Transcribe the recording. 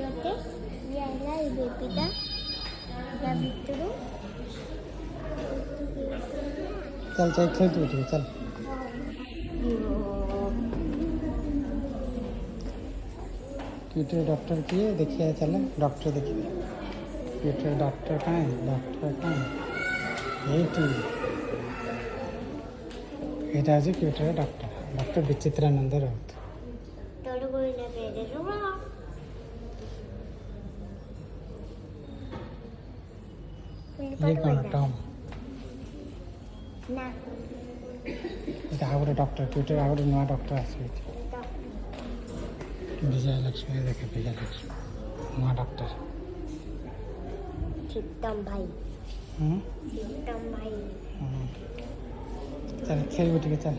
होते यायला बेबीला या भितरू चल चल खेल तू चल क्यूटी डॉक्टर किए देखिए चल डॉक्टर देखिए क्यूटी डॉक्टर कहाँ है डॉक्टर कहाँ है ये आज क्यूटी डॉक्टर विचित्रानंद राउत ये कौन टॉम ना आ गोटे डॉक्टर क्यूटी आ गोटे नुआ डॉक्टर आसवे विजयलक्ष्मी देखे विजयलक्ष्मी नुआ डॉक्टर चित्तम भाई चित्तम भाई चल खेल बेटी चल